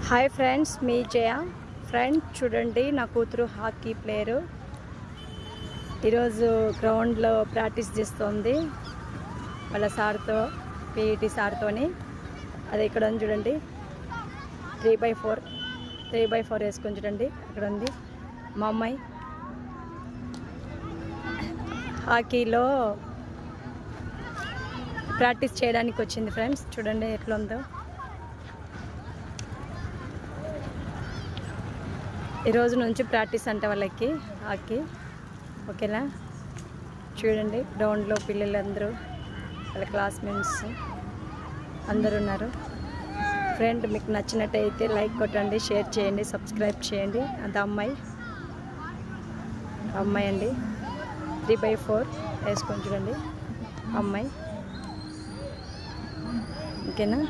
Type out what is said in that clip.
Hi friends, మీ జయ. Friend చూడండి, నా కూతురు హాకీ ప్లేయరు. ఈరోజు గ్రౌండ్లో ప్రాక్టీస్ చేస్తుంది వాళ్ళ సార్తో, పీఈటీ సార్తోని. అది ఇక్కడ ఉంది చూడండి, 3x4 వేసుకొని చూడండి, అక్కడ ఉంది మా అమ్మాయి. హాకీలో ప్రాక్టీస్ చేయడానికి వచ్చింది ఫ్రెండ్స్. చూడండి ఎట్లా ఉందో. ఈరోజు నుంచి ప్రాక్టీస్ అంటే వాళ్ళకి హాకీ, ఓకేనా. చూడండి గ్రౌండ్లో పిల్లలందరూ, వాళ్ళ క్లాస్మేట్స్ అందరూ ఉన్నారు. ఫ్రెండ్ మీకు నచ్చినట్టయితే లైక్ కొట్టండి, షేర్ చేయండి, సబ్స్క్రైబ్ చేయండి. అది అమ్మాయి అండి, 3x4 వేసుకొని చూడండి అమ్మాయి, ఓకేనా.